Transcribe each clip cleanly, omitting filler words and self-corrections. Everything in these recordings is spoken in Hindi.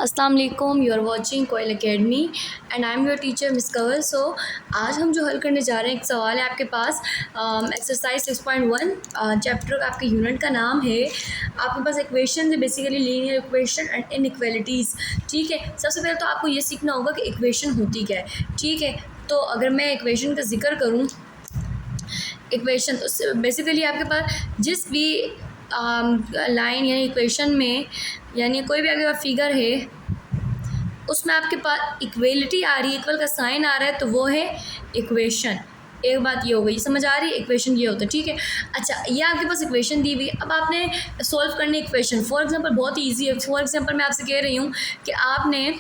अस्सलाम वालेकुम, you are watching Koyal academy and I am your teacher miss Kanwal. So आज हम जो हल करने जा रहे हैं, एक सवाल है आपके पास। एक्सरसाइज 6.1 चैप्टर का आपके यूनिट का नाम है। आपके पास इक्वेशन है, basically linear equation and inequalities. ठीक है, सबसे पहले तो आपको ये सीखना होगा कि इक्वेशन होती क्या है। ठीक है, तो अगर मैं इक्वेशन का जिक्र करूँ, इक्वेशन तो बेसिकली आपके पास जिस भी लाइन यानी इक्वेशन में, यानी कोई भी आपके पास फिगर है उसमें आपके पास इक्वेलिटी आ रही है, इक्वल का साइन आ रहा है, तो वो है इक्वेशन। एक बात ये हो गई, समझ आ रही है इक्वेशन ये होता है। ठीक है, अच्छा ये आपके पास इक्वेशन दी हुई, अब आपने सॉल्व करनी इक्वेशन। फॉर एग्जांपल बहुत ही ईजी है। फॉर एग्जांपल मैं आपसे कह रही हूँ कि आपने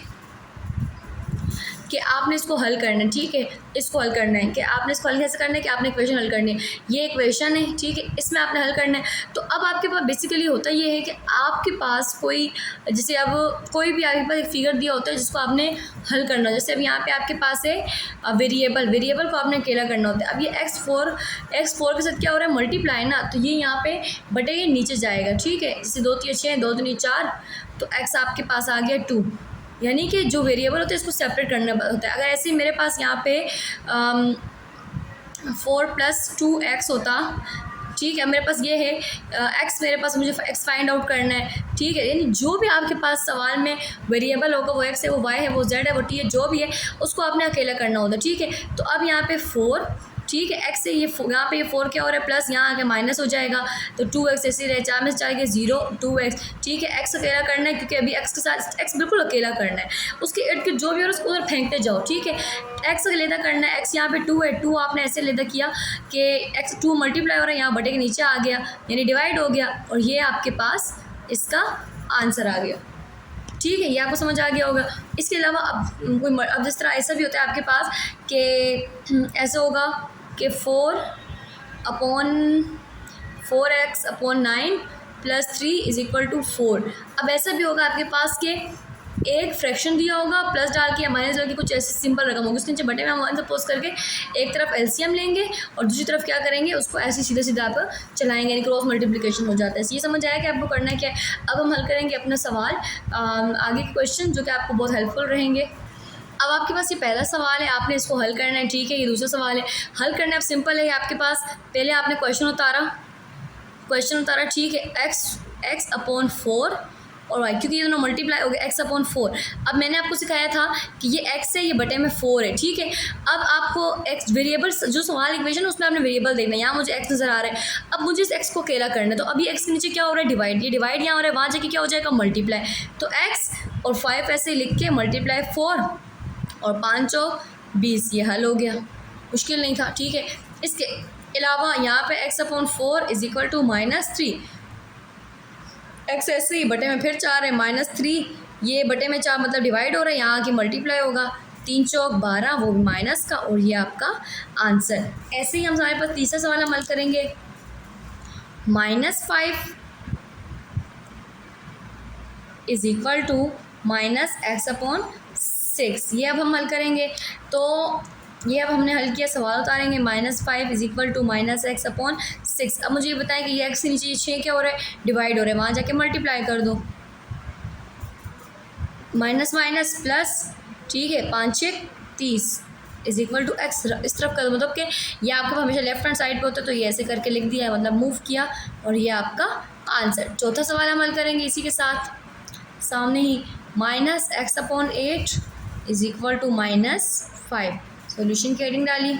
इसको हल करना है। ठीक है, इसको हल करना है कि आपने इसको हल कैसे करना है कि आपने इक्वेशन हल करनी है। ये इक्वेशन है, ठीक है, इसमें आपने हल करना है। तो अब आपके पास बेसिकली होता ये है कि आपके पास कोई, जैसे अब कोई भी आपके पास एक फिगर दिया होता है जिसको आपने हल करना हो। जैसे अब यहाँ पे आपके पास है वेरिएबल को आपने अकेला करना होता है। अब ये x4 के साथ क्या हो रहा है, मल्टीप्लाई ना, तो ये यहाँ पे बटे ये नीचे जाएगा। ठीक है, जैसे 2 3 6 2 3 4, तो x आपके पास आ गया 2, यानी कि जो वेरिएबल होता है इसको सेपरेट करना होता है। अगर ऐसे ही मेरे पास यहाँ पे 4 + 2x होता, ठीक है, मेरे पास ये है x, मेरे पास मुझे x फाइंड आउट करना है। ठीक है, यानी जो भी आपके पास सवाल में वेरिएबल होगा, वो x है, वो y है, वो z है, वो t है, जो भी है उसको आपने अकेला करना होता है। ठीक है, तो अब यहाँ पे 4, ठीक है, x से ये यहाँ पे ये 4 क्या हो रहा है, प्लस यहाँ आके माइनस हो जाएगा, तो 2x ऐसे रहे, 4 में से 4 के 0 2x। ठीक है, x अकेला करना है क्योंकि अभी x के साथ x बिल्कुल अकेला करना है, उसके इर्द गिर्द जो भी हो उसको उधर फेंकते जाओ। ठीक है, x अकेला करना है, x यहाँ पे 2 है, 2 आपने ऐसे लेदा किया कि x 2 मल्टीप्लाई हो रहा है, यहाँ बटे के नीचे आ गया, यानी डिवाइड हो गया, और ये आपके पास इसका आंसर आ गया। ठीक है, ये आपको समझ आ गया होगा। इसके अलावा अब जिस तरह ऐसा भी होता है आपके पास कि ऐसा होगा कि 4/4x/9 + 3 = 4। अब ऐसा भी होगा आपके पास कि एक फ्रैक्शन दिया होगा, प्लस डाल के या माइनस डाल के कुछ ऐसी सिंपल रकम होगी, उसके नीचे बटे में हम 1 सपोज करके एक तरफ एलसीएम लेंगे और दूसरी तरफ क्या करेंगे, उसको ऐसे सीधा सीधा आप चलाएंगे, यानी क्रॉस मल्टीप्लिकेशन हो जाता है। ये समझ आया कि आपको करना है क्या है। अब हम हल करेंगे अपना सवाल, आगे के क्वेश्चन जो कि आपको बहुत हेल्पफुल रहेंगे। अब आपके पास ये पहला सवाल है, आपने इसको हल करना है। ठीक है, ये दूसरा सवाल है, हल करना है। अब सिंपल है आपके पास, पहले आपने क्वेश्चन उतारा। ठीक है, x/4 और y, क्योंकि ये दोनों मल्टीप्लाई हो गए, x/4। अब मैंने आपको सिखाया था कि ये x है, ये बटे में 4 है। ठीक है, अब आपको x वेरिएबल, जो सवाल इक्वेशन उसमें आपने वेरिएबल देखना है। यहाँ मुझे x नज़र आ रहा है, अब मुझे इस x को अकेला करना है, तो अभी x के नीचे क्या हो रहा है, डिवाइड, ये डिवाइड यहाँ हो रहा है, वहाँ जाके क्या हो जाएगा, मल्टीप्लाई। तो x और 5 ऐसे लिख के मल्टीप्लाई 4 और 5 × 20, ये हल हो गया, मुश्किल नहीं था। ठीक है, इसके अलावा यहाँ पे x/4 = -3, x ऐसे ही बटे में फिर 4 है, -3, ये बटे में 4 मतलब डिवाइड हो रहा है, यहाँ आके मल्टीप्लाई होगा, 3 × 12, वो भी माइनस का, और ये आपका आंसर। ऐसे ही हम हमारे पास तीसरा सवाल हम हल करेंगे, -5 = -x/6, ये अब हम हल करेंगे। तो ये अब हमने हल किया, सवाल उतारेंगे, -5 = -x/6। अब मुझे ये बताएं कि ये x के नीचे 6 क्या हो रहा है, डिवाइड हो रहा है, वहाँ जाके मल्टीप्लाई कर दो, माइनस माइनस प्लस, ठीक है, 5 × 6 = 30 = x। इस तरफ कर दो, मतलब कि ये आपको हमेशा लेफ्ट हैंड साइड पे होता है, तो ये ऐसे करके लिख दिया है, मतलब मूव किया, और ये आपका आंसर। चौथा सवाल हम हल करेंगे इसी के साथ, सामने ही, -x/8 = -5। सॉल्यूशन की हेडिंग डाली,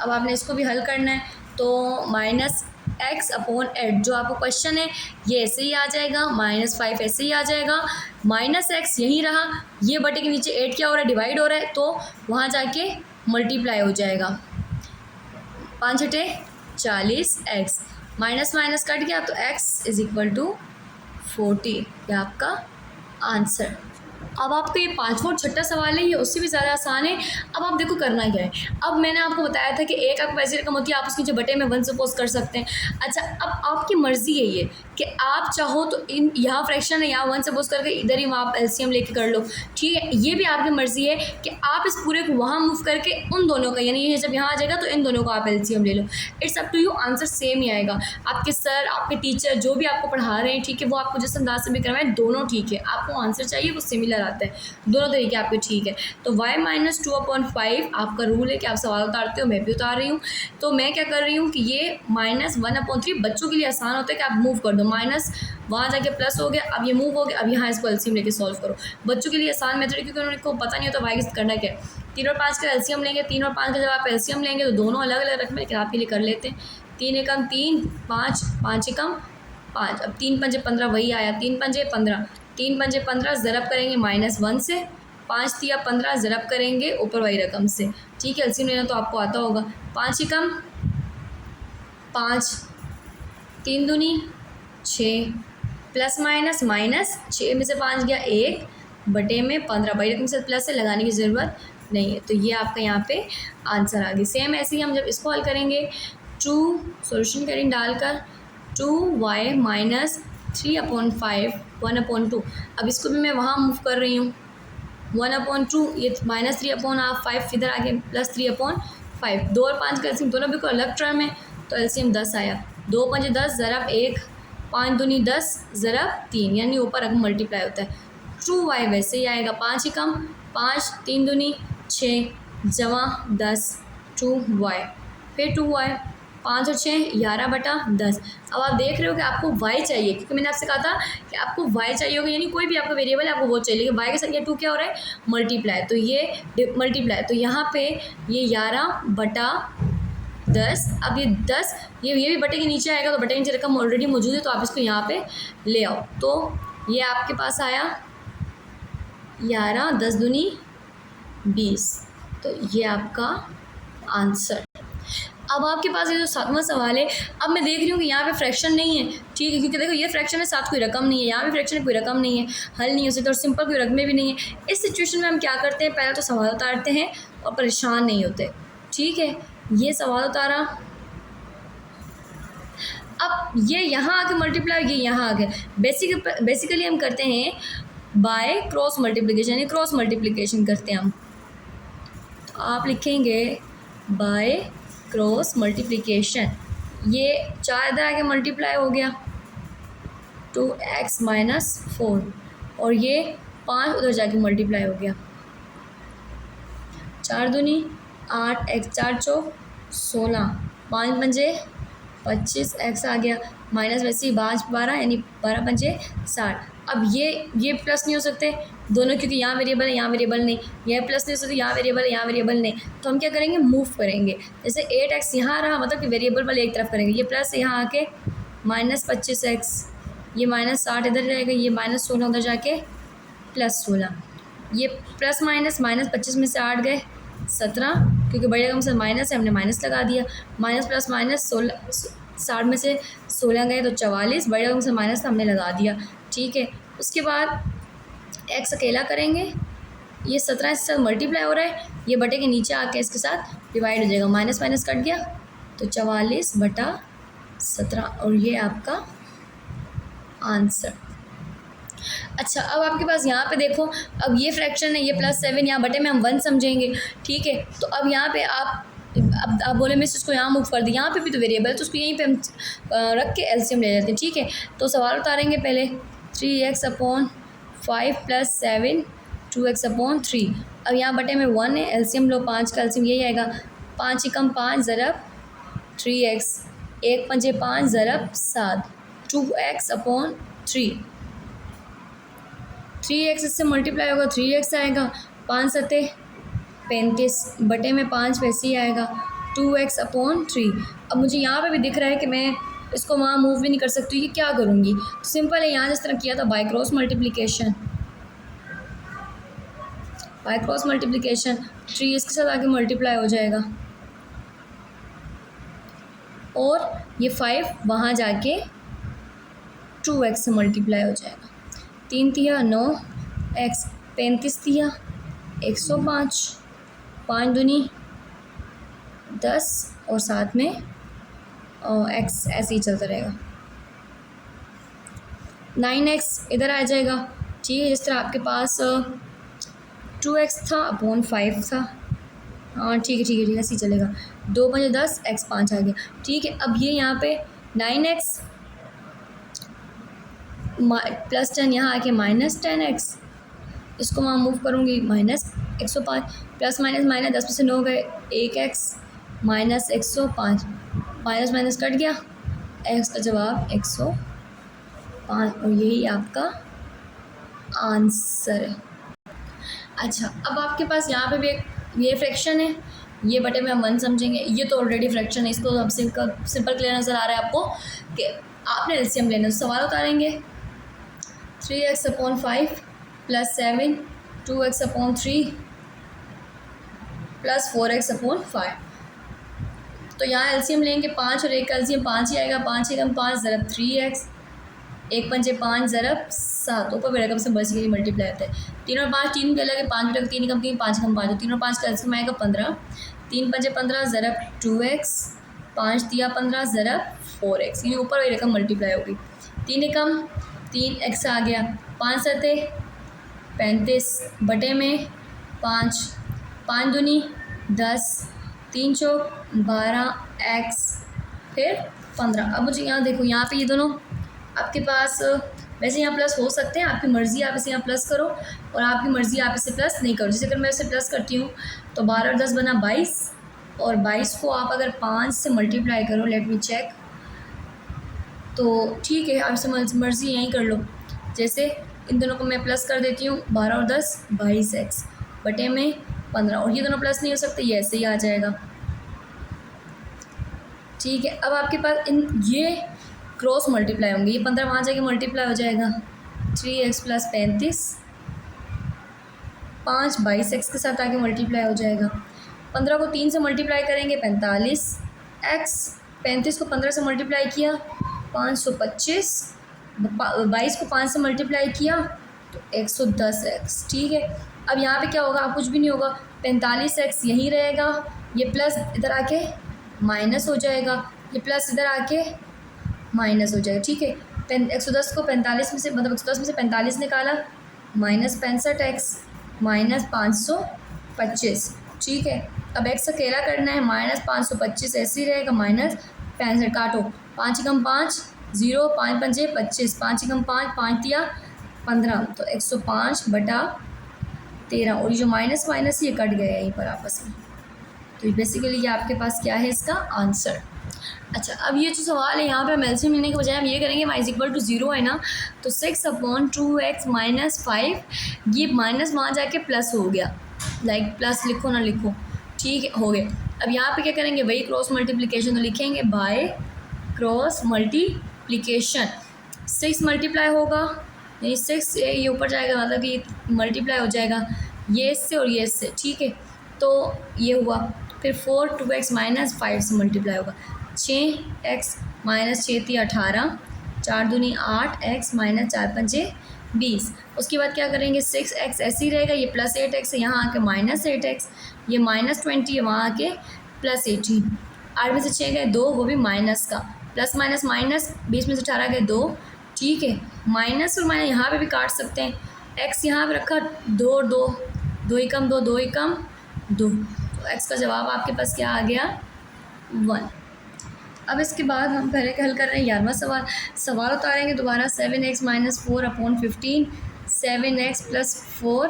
अब आपने इसको भी हल करना है। तो -x/8 जो आपको क्वेश्चन है, ये ऐसे ही आ जाएगा, -5 ऐसे ही आ जाएगा, -x यहीं रहा, ये बटे के नीचे 8 क्या हो रहा है, डिवाइड हो रहा है, तो वहाँ जाके मल्टीप्लाई हो जाएगा, 5 × 8 = 40, x माइनस माइनस कट गया, तो x = 40, ये आपका आंसर। अब आपका ये पाँचवा और छठा सवाल है, ये उससे भी ज़्यादा आसान है। अब आप देखो करना क्या है। अब मैंने आपको बताया था कि एक आपको ऐसी रकम होती है, आप उसकी जो बटे में 1 सपोज कर सकते हैं। अच्छा, अब आपकी मर्ज़ी है ये कि आप चाहो तो इन यहाँ फ्रैक्शन है, यहाँ 1 सपोज करके इधर ही वहाँ एलसीएम लेके कर लो, ठीक है। ये भी आपकी मर्ज़ी है कि आप इस पूरे को वहाँ मूव करके उन दोनों का, यानी ये जब यहाँ आ जाएगा तो इन दोनों का आप एलसीएम ले लो। It's up to you, answer same ही आएगा। आपके सर, आपके टीचर जो भी आपको पढ़ा रहे हैं, ठीक है, वो आपको जिस अंदाज से भी करवाएं, दोनों ठीक है। आपको आंसर चाहिए वो सिमिलर आता है, दोनों तरीके आपके ठीक है। तो y - 2/5 आपका रूल है कि आप सवाल उतारते हो, मैं भी उतार रही हूँ। तो मैं क्या कर रही हूँ कि ये -1/3 बच्चों के लिए आसान होता है कि आप मूव कर दो, माइनस वहाँ जाके प्लस हो गया, अब ये मूव हो गया, अब यहाँ इसको एलसीएम लेके सॉल्व करो। बच्चों के लिए आसान मेथड है क्योंकि उनको पता नहीं होता y करना क्या है। 3 और 5 का एलसीएम लेंगे, 3 और 5 का जब आप एलसीएम लेंगे तो दोनों अलग अलग रकम, लेकिन आपके लिए कर लेते हैं। 3 एकम 3, 5, 5 एकम 5, अब 3 पंजे 15 वही आया, 3 पंजे 15, 3 पंजे 15 ज़रब करेंगे -1 से, 5 तिया 15 ज़रब करेंगे ऊपर वही रकम से, ठीक है। एलसीएम लेना तो आपको आता होगा। 5 एकम 5, 3 दूनी 6, प्लस माइनस माइनस 6 में से 5 गया 1 बटे में 15, बड़ी रकम से प्लस से लगाने की ज़रूरत नहीं है। तो ये आपका यहाँ पे आंसर आ गया। सेम ऐसे ही हम जब इसको हल करेंगे, 2 सॉल्यूशन करेंगे डालकर 2y - 3/5 1/2। अब इसको भी मैं वहाँ मूव कर रही हूँ, 1/2 ये -3/5 इधर आगे +3/5। 2 और 5 का एलसीएम दोनों भी कोई अलग टर्म है, तो एलसीएम 10 आया। 2 पंजे 10 ज़रब 1, 5 दूनी 10 ज़रब 3, यानी ऊपर रकम मल्टीप्लाई होता है। 2y वैसे ही आएगा, 5 एकम 5, 3 दूनी 6 जमा 10 2y, फिर 2y, 5 और 6 11/10। अब आप देख रहे हो कि आपको y चाहिए, क्योंकि मैंने आपसे कहा था कि आपको y चाहिए होगा, यानी कोई भी आपका वेरिएबल है आपको वो चाहिए, लेकिन y के साथ ये 2 क्या हो रहा है, मल्टीप्लाई। तो ये मल्टीप्लाई, तो यहाँ पे ये 11/10। अब ये 10 ये भी बटे के नीचे आएगा, तो बटे के नीचे रकम ऑलरेडी मौजूद है, तो आप इसको यहाँ पे ले आओ। तो ये आपके पास आया 11, 10 दूनी 20, तो ये आपका आंसर। अब आपके पास ये जो 7वां सवाल है, अब मैं देख रही हूँ कि यहाँ पे फ्रैक्शन नहीं है, ठीक है, क्योंकि देखो ये फ्रैक्शन है, साथ कोई रकम नहीं है, यहाँ भी फ्रैक्शन है, कोई रकम नहीं है, हल नहीं हो सकता, और सिंपल कोई रकमें भी नहीं है। इस सिचुएशन में हम क्या करते हैं, पहले तो सवाल उतारते हैं और परेशान नहीं होते, ठीक है। ये सवाल उतारा, अब ये यहाँ आके मल्टीप्लाई, ये यहाँ आ गया। बेसिकली हम करते हैं बाय क्रॉस मल्टीप्लिकेशन, यानी क्रॉस मल्टीप्लिकेशन करते हैं हम। तो आप लिखेंगे बाय क्रॉस मल्टीप्लिकेशन, ये 4 इधर आके मल्टीप्लाई हो गया 2x - 4, और ये 5 उधर जाके मल्टीप्लाई हो गया, 4 दूनी 8, x 4 चौक 16, 5 पंजे 25, x आ गया, माइनस वैसे ही 5 12, यानी 12 पंजे 60। अब ये प्लस नहीं हो सकते दोनों, क्योंकि यहाँ वेरिएबल है, यहाँ वेरिएबल नहीं, यह प्लस नहीं हो सकते, यहाँ वेरिएबल है, यहाँ वेरिएबल नहीं। तो हम क्या करेंगे, मूव करेंगे। जैसे 8x यहाँ रहा, मतलब कि वेरिएबल वाले एक तरफ करेंगे, ये प्लस यहाँ आके -25x, ये -60 इधर जाएगा, ये -16 उधर जाके +16, ये प्लस माइनस -25 में से 8 गए 17, क्योंकि बड़ी रकम से माइनस है, हमने माइनस लगा दिया, माइनस प्लस माइनस 16, 60 में से 16 गए तो 44, बड़ी रकम से माइनस हमने लगा दिया, ठीक है। उसके बाद x अकेला करेंगे, ये 17 इसके साथ मल्टीप्लाई हो रहा है, ये बटे के नीचे आके इसके साथ डिवाइड हो जाएगा, माइनस माइनस कट गया तो 44/17, और ये आपका आंसर। अच्छा, अब आपके पास यहाँ पे देखो, अब ये फ्रैक्शन है, ये +7, यहाँ बटे में हम 1 समझेंगे, ठीक है। तो अब यहाँ पे आप बोले मिस इसको यहाँ मूव कर दी, यहाँ पे भी तो वेरिएबल है, तो उसको यहीं पे हम रख के एलसीएम ले लेते हैं, ठीक है। तो सवाल उतारेंगे पहले, 3x/5 + 7 2x/3। अब यहाँ बटे में 1 है, एलसीएम लो, 5 का एलसीएम यही आएगा, 5 एकम 5 ज़रब 3x, 1 पंजे 5 ज़रब 7 2x/3, 3x इससे मल्टीप्लाई होगा 3x आएगा, 5 सते 35 बटे में 5 वैसे ही आएगा 2x/3। अब मुझे यहाँ पे भी दिख रहा है कि मैं इसको वहाँ मूव भी नहीं कर सकती, कि क्या करूँगी। तो सिंपल है, यहाँ जिस तरह किया था बाय क्रॉस मल्टीप्लिकेशन, 3 इसके साथ आगे मल्टीप्लाई हो जाएगा, और ये 5 वहाँ जाके 2x से मल्टीप्लाई हो जाएगा, 3 तिया 9 x, 35 तिया 105, 5 दूनी 10, और साथ में x ऐसे ही चलता रहेगा। 9x इधर आ जाएगा, ठीक है। जिस तरह आपके पास 2x था अपॉन 5 था, हाँ ठीक है ठीक है ठीक है, ऐसे ही चलेगा। 2 5 10, x 5 आ गया, ठीक है। अब ये यहाँ पे 9x प्लस 10 यहाँ आके -10x, इसको मैं मूव करूँगी -105, प्लस माइनस माइनस 10 में से 9 गए, 1x -105, माइनस माइनस कट गया, x का जवाब 105, और यही आपका आंसर है। अच्छा, अब आपके पास यहाँ पे भी एक ये फ्रैक्शन है, ये बटे में हम 1 समझेंगे, ये तो ऑलरेडी फ्रैक्शन है, इसको अब सिंपल क्लियर नज़र आ रहा है आपको कि आपने एलसीएम लेना। सवाल उतारेंगे 3x upon 5 plus 7, 2x upon 3 plus 4x upon 5। तो यहाँ एलसीएम लेंगे 5 और 1 का एलसीएम 5 ही आएगा, 5 एकम 5 ज़रब 3x, 1 पंजे 5 ज़रब 7, ऊपर भी रकम से बच के मल्टीप्लाई होता है। 3 और 5 3 के अलग है, 5 बटे 3 एकम 3, 5 एकम 5, 3 और 5 का एलसीएम आएगा 15, 3 पंजे 15 ज़रब 2x, 5 दिया 15 ज़रब 4x, यानी ऊपर वही रकम मल्टीप्लाई होगी। 3 एकम 3x आ गया, 5 सते 35 बटे में 5, 5 दूनी 10, 3 चौक 12x, फिर 15। अब मुझे यहाँ देखो, यहाँ पे ये दोनों आपके पास वैसे यहाँ प्लस हो सकते हैं, आपकी मर्ज़ी, आप इसे यहाँ प्लस करो और आपकी मर्ज़ी आप इसे प्लस नहीं करो। जैसे अगर मैं इसे प्लस करती हूँ तो 12 और 10 बना 22, और 22 को आप अगर 5 से मल्टीप्लाई करो, लेट मी चेक, तो ठीक है, आप इसे मर्ज़ी यहीं कर लो। जैसे इन दोनों को मैं प्लस कर देती हूँ, 12 और 10 22x बटे में 15, और ये दोनों प्लस नहीं हो सकते, ये ऐसे ही आ जाएगा, ठीक है। अब आपके पास ये क्रॉस मल्टीप्लाई होंगे, ये 15 वहाँ जाके मल्टीप्लाई हो जाएगा, 3x प्लस 35, 5 22x के साथ आके मल्टीप्लाई हो जाएगा। 15 को 3 से मल्टीप्लाई करेंगे 45x, 35 को 15 से मल्टीप्लाई किया 525, 22 को 5 से मल्टीप्लाई किया तो 110x, ठीक है। अब यहाँ पे क्या होगा, आप कुछ भी नहीं होगा, 45x यहीं रहेगा, ये प्लस इधर आके माइनस हो जाएगा, ये प्लस इधर आके माइनस हो जाएगा, ठीक है। 110 को 45 में से, मतलब 110 में से 45 निकाला, -65x माइनस 525, ठीक है। अब x अकेला करना है, -525 ऐसे ही रहेगा, -65 काटो, 5 एकम 5 0, 5 पंजे 25, 5 एकम 5, 5 दिया 15, तो 105 बटा 13, और ये जो माइनस माइनस ये कट गया यहीं पर आपस में। तो बेसिकली ये आपके पास क्या है इसका आंसर। अच्छा, अब ये जो सवाल है यहाँ पे हम एलसीएम लेने के बजाय हम ये करेंगे y = 0 है ना, तो 6 अपॉन 2x माइनस 5, ये माइनस वहाँ जाके प्लस हो गया, लाइक प्लस लिखो ना लिखो, ठीक है, हो गए। अब यहाँ पे क्या करेंगे, वही क्रॉस मल्टीप्लिकेशन, तो लिखेंगे बाय क्रॉस मल्टीप्लिकेशन। 6 मल्टीप्लाई होगा, यानी 6 ये ऊपर जाएगा, मतलब कि मल्टीप्लाई हो जाएगा ये इससे और ये इससे, ठीक है। तो ये हुआ, फिर 4 2x माइनस 5 से मल्टीप्लाई होगा, 6x माइनस 6 थी 18, 4 दूनी 8x माइनस 4 पंजे 20। उसके बाद क्या करेंगे, 6x ऐसे ही रहेगा, ये प्लस 8x है, यहाँ आके माइनस 8x, ये -20 है, वहाँ आके प्लस 18, 8 में से 6 गए 2, वो भी माइनस का, प्लस माइनस माइनस, 20 में से 18 गए 2, ठीक है। माइनस और माइनस यहाँ पे भी काट सकते हैं, x यहाँ पे रखा 2 और 2, 2 एकम 2, 2 एकम 2, तो x का जवाब आपके पास क्या आ गया 1। अब इसके बाद हम पहले हल कर रहे हैं 11वां सवाल उतारेंगे दोबारा, 7x minus 4 upon 15, 7x plus 4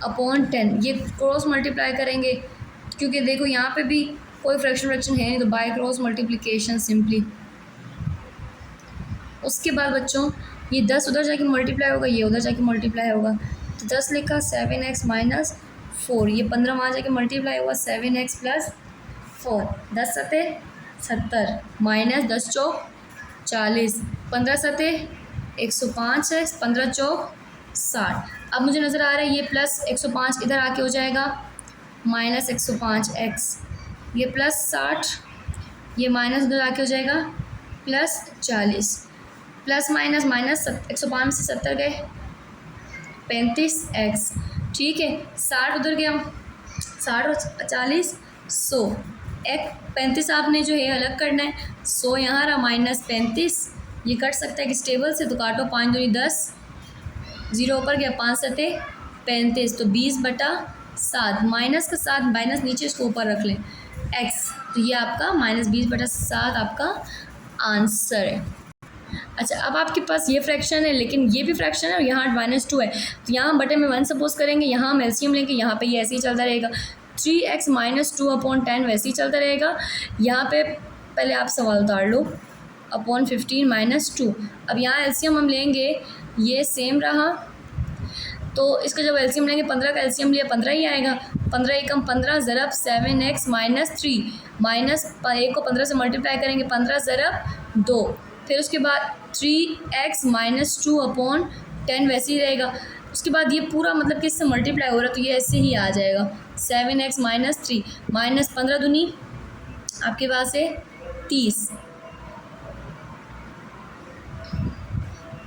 upon 10, ये क्रॉस मल्टीप्लाई करेंगे, क्योंकि देखो यहाँ पे भी कोई फ्रैक्शन है नहीं, तो बाय क्रॉस मल्टीप्लिकेशन सिंपली। उसके बाद बच्चों ये 10 उधर जाके मल्टीप्लाई होगा, ये उधर जाके मल्टीप्लाई होगा, तो 10 लिखा, 7x माइनस 4, ये 15 वहाँ जाके मल्टीप्लाई हुआ, 7x प्लस 4, 10 सते 70 माइनस 10 चौक 40, 15 सते 105x, 15 चौक 60। अब मुझे नज़र आ रहा है ये प्लस 105 इधर आके हो जाएगा माइनस 105x, ये प्लस 60, ये माइनस उधर आके हो जाएगा प्लस 40, प्लस माइनस माइनस 105 में से 70 गए 35x, ठीक है। 60 उधर गया, 60 और 40 100, एक 35 आपने जो है अलग करना है, 100 यहाँ रहा, -35 ये कट सकता है किस टेबल से, तो काटो 5 दूनी 10, 0 ऊपर गया, 5 सते 35, तो 20/7, माइनस का 7 माइनस नीचे, इसको ऊपर रख लें x, तो ये आपका -20/7 आपका आंसर है। अच्छा, अब आपके पास ये फ्रैक्शन है लेकिन ये भी फ्रैक्शन है और यहाँ -2 है, तो यहाँ बटे में 1 सपोज करेंगे, यहाँ हम एलसीएम लेंगे, यहाँ पे ये ऐसे ही चलता रहेगा, 3x - 2/10 वैसे ही चलता रहेगा। यहाँ पे पहले आप सवाल उतार लो, अपॉन 15 - 2। अब यहाँ एलसीएम हम लेंगे, ये सेम रहा, तो इसका जब एलसीएम लेंगे 15 का एलसीएम लिया 15 ही आएगा, 15 एकम 15 ज़रब 7x - 3, माइनस 1 को 15 से मल्टीप्लाई करेंगे, 15 ज़रब 2, फिर उसके बाद 3x - 2/10 वैसे ही रहेगा। उसके बाद ये पूरा मतलब कि इससे मल्टीप्लाई हो रहा है, तो ये ऐसे ही आ जाएगा 7x - 3 माइनस 15 दूनी आपके पास है 30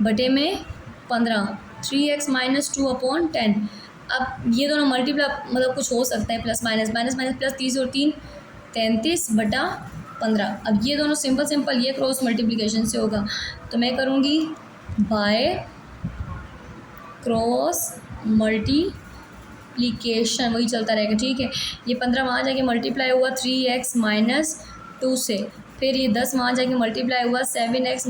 बटे में 15, 3x - 2/10। अब ये दोनों मल्टीप्लाई मतलब कुछ हो सकता है, plus minus minus minus plus 30 और 3 33/15। अब ये दोनों सिंपल ये क्रॉस मल्टीप्लिकेशन से होगा, तो मैं करूँगी बाय क्रॉस मल्टीप्लिकेशन, वही चलता रहेगा, ठीक है। ये 15 वहाँ जाके मल्टीप्लाई हुआ 3x - 2 से, फिर ये 10 वहाँ जाके मल्टीप्लाई हुआ 7x -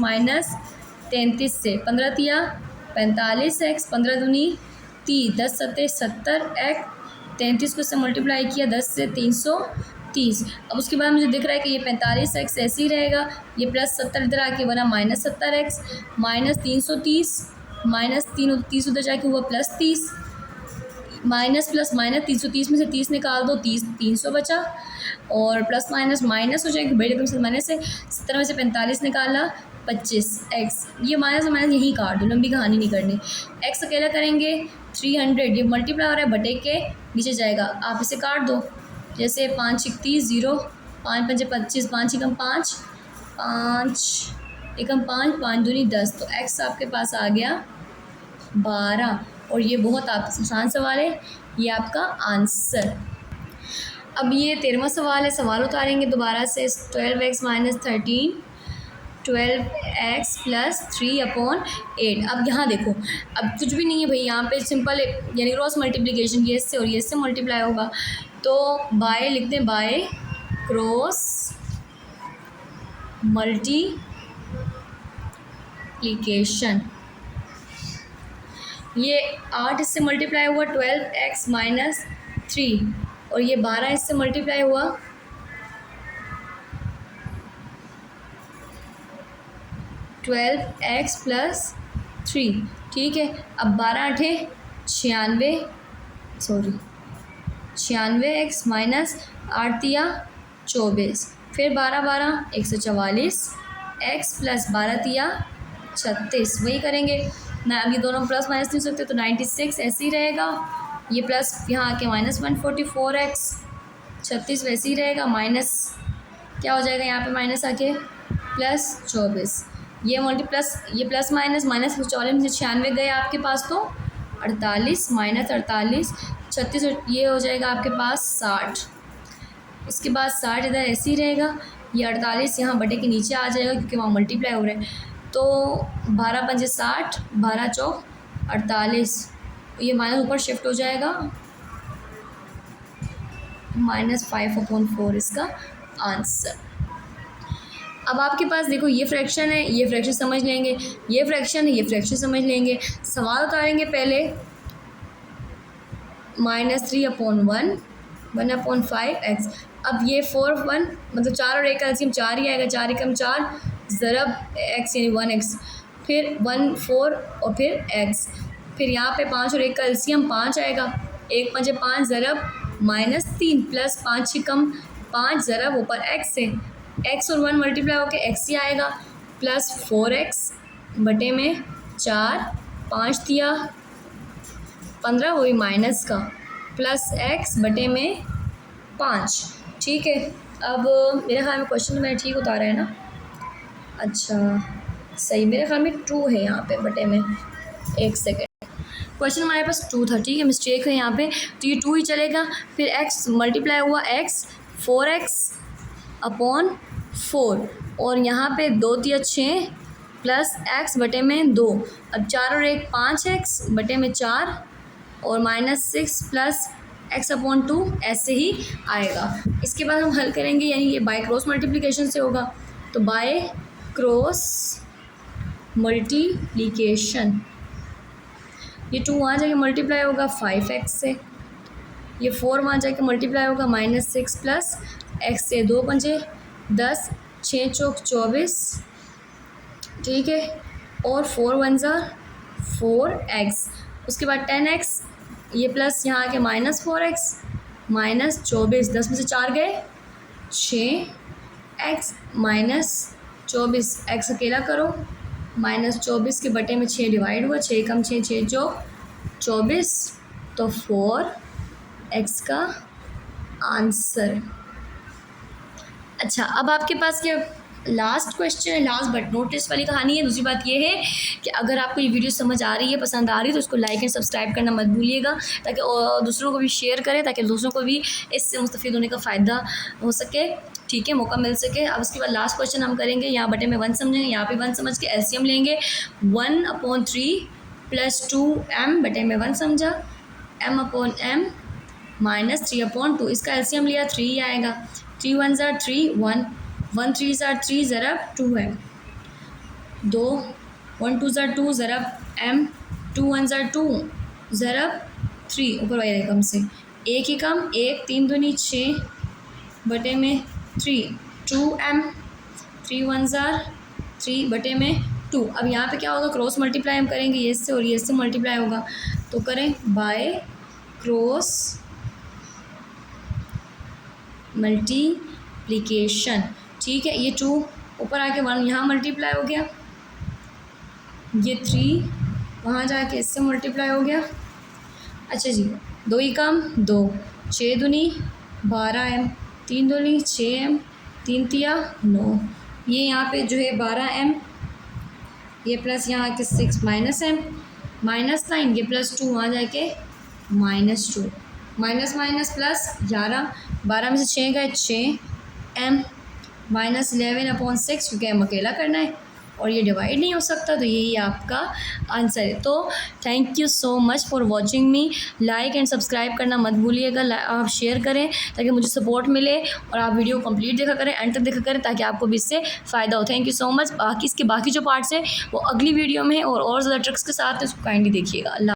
33 से, 15 तिया 45x, 15 दूनी 30, 10 सत्ते 70x, 33 को इससे मल्टीप्लाई किया 10 से 330। अब उसके बाद मुझे दिख रहा है कि ये 45x ऐसे ही रहेगा, ये प्लस 70 इधर आके बना -70x, माइनस 330, माइनस 30 उधर जाके हुआ प्लस 30, माइनस प्लस माइनस 330 में से 30 निकाल दो, 300 बचा, और प्लस माइनस माइनस हो जाएगी, बड़े एकदम से माइनस से 70 में से 45 निकाला 25x, ये माइनस से माइनस यहीं काट दो, लंबी कहानी नहीं करनी। x अकेला करेंगे 300, ये मल्टीप्लाई हो रहा है बटे के नीचे जाएगा, आप इसे काट दो, जैसे 5 × 30 0, 5 × 5 = 25, 5 एकम 5, 5 एकम 5, 5 दूनी 10, तो x आपके पास आ गया 12, और ये बहुत आसान सवाल है, ये आपका आंसर। अब ये 13वां सवाल है, सवाल उतारेंगे दोबारा से, 12x - 13, 12x + 3/8। अब यहाँ देखो, अब कुछ भी नहीं है भाई, यहाँ पे सिंपल यानी क्रॉस मल्टीप्लिकेशन, ये इससे और ये इससे मल्टीप्लाई होगा, तो बाय लिख दें, बाय क्रॉस मल्टीप्लिकेशन। ये 8 इससे मल्टीप्लाई हुआ 12x - 3, और ये 12 इससे मल्टीप्लाई हुआ 12x + 3, ठीक है। अब 12 × 8 = 96, 96x माइनस 8 तिया 24, फिर 12 12 144, x + 12 तिया 36, वही करेंगे ना। अब ये दोनों प्लस माइनस नहीं सकते, तो 96 ऐसे ही रहेगा, ये प्लस यहाँ आके -144x, 36 वैसे ही रहेगा, माइनस क्या हो जाएगा यहाँ पे माइनस आके +24, ये प्लस माइनस माइनस 44 में से 96 गए आपके पास, तो 48 - 48 36, ये हो जाएगा आपके पास 60, उसके बाद 60 इधर ऐसे ही रहेगा, ये 48 यहाँ बटे के नीचे आ जाएगा क्योंकि वहाँ मल्टीप्लाई हो रहा है, तो 12 × 5 = 60, 12 × 4 = 48, ये माइनस ऊपर शिफ्ट हो जाएगा, -5/4 इसका आंसर। अब आपके पास देखो ये फ्रैक्शन है, ये फ्रैक्शन समझ लेंगे, ये फ्रैक्शन है, ये फ्रैक्शन समझ लेंगे। सवाल उतारेंगे पहले, -3/1, 1/5x। अब ये 4 1 मतलब 4 और 1 का एलसीएम 4 ही आएगा, 4 एकम 4 ज़रब x यानी 1x, फिर 1 4 और फिर x, फिर यहाँ पे 5 और 1 का एलसीएम 5 आएगा, 1 × 5 = 5 ज़रब -3 प्लस 5 एकम 5 ज़रब ऊपर x से, x और 1 मल्टीप्लाई होकर x ही आएगा, प्लस 4x बटे में 4, 5 दिया 15 वही माइनस का, प्लस x बटे में 5, ठीक है। अब मेरे ख्याल में क्वेश्चन तो मैंने ठीक उतारा है ना, अच्छा सही, मेरे ख्याल में 2 है यहाँ पे बटे में, 1 सेकेंड, क्वेश्चन हमारे पास 2 था, ठीक है, मिस्टेक है यहाँ पे, तो ये 2 ही चलेगा। फिर x मल्टीप्लाई हुआ x 4x/4, और यहाँ पे 2 तिया 6, प्लस एक्स बटे में 2। अब 4 और 1 5x बटे में 4 और -6 प्लस x/2 ऐसे ही आएगा। इसके बाद हम हल करेंगे, यानी ये बाय क्रॉस मल्टीप्लिकेशन से होगा, तो बाय क्रॉस मल्टीप्लिकेशन ये 2 वहाँ जाके मल्टीप्लाई होगा 5x से, ये 4 वहाँ जाके मल्टीप्लाई होगा -6 प्लस x से, 2 पंजे 10, 6 चौक 24, ठीक है, और 4 1 ज़ा 4x। उसके बाद 10x, ये प्लस यहाँ आके -4x -24, 10 में से 4 गए 6x -24, x अकेला करो, -24 के बटे में 6 डिवाइड हुआ, 6 कम 6 6 चौक 24, तो 4x का आंसर। अच्छा, अब आपके पास क्या लास्ट क्वेश्चन है, लास्ट बट नोट टेस्ट वाली कहानी है। दूसरी बात ये है कि अगर आपको ये वीडियो समझ आ रही है, पसंद आ रही है, तो उसको लाइक एंड सब्सक्राइब करना मत भूलिएगा, ताकि दूसरों को भी शेयर करें, ताकि दूसरों को भी इससे मुस्तफ़ीद होने का फ़ायदा हो सके, ठीक है, मौका मिल सके। अब उसके बाद लास्ट क्वेश्चन हम करेंगे, यहाँ बटे में 1 समझेंगे, यहाँ पे 1 समझ के एलसीएम लेंगे। 1/3 + 2m बटे में 1 समझा, m/m -3/2, इसका एलसीएम लिया 3 ही आएगा। 3 1 ज़ा 3, 1 1 3 ज़ा 3 ज़रब 2 है, 2 1 2 ज़ा 2 ज़रब m, 2 1 ज़ा 2 ज़रब 3, ऊपर वाले रकम से 1 ही कम 1, 3 दूनी 6 बटे में 3, 2m, 3 1 ज़ा 3 बटे में 2। अब यहाँ पे क्या होगा, क्रॉस मल्टीप्लाई हम करेंगे, ये से और ये से मल्टीप्लाई होगा, तो करें बाय क्रॉस मल्टीप्लिकेशन, ठीक है। ये 2 ऊपर आके 1 यहाँ मल्टीप्लाई हो गया, ये 3 वहाँ जाके इससे मल्टीप्लाई हो गया। अच्छा जी, 2 ही कम 2, 6 दूनी 12m, 3 दूनी 6m, 3 तिया 9, ये यहाँ पे जो है 12m, ये प्लस यहाँ आके 6 -m -9, ये +2 वहाँ जाके -2, माइनस माइनस प्लस 11, 12 में से 6 गए 6m -11/6, क्योंकि हम अकेला करना है और ये डिवाइड नहीं हो सकता, तो यही आपका आंसर है। तो thank you so much for watching me, like and subscribe करना मत भूलिएगा, आप शेयर करें ताकि मुझे सपोर्ट मिले, और आप वीडियो कंप्लीट देखा करें, एंड तक देखा करें, ताकि आपको भी इससे फ़ायदा हो। Thank you so much. बाकी इसके बाकी जो पार्ट्स हैं वो अगली वीडियो में है और ज़्यादा ट्रिक्स के साथ, इसको काइंडली देखिएगा। अल्लाह।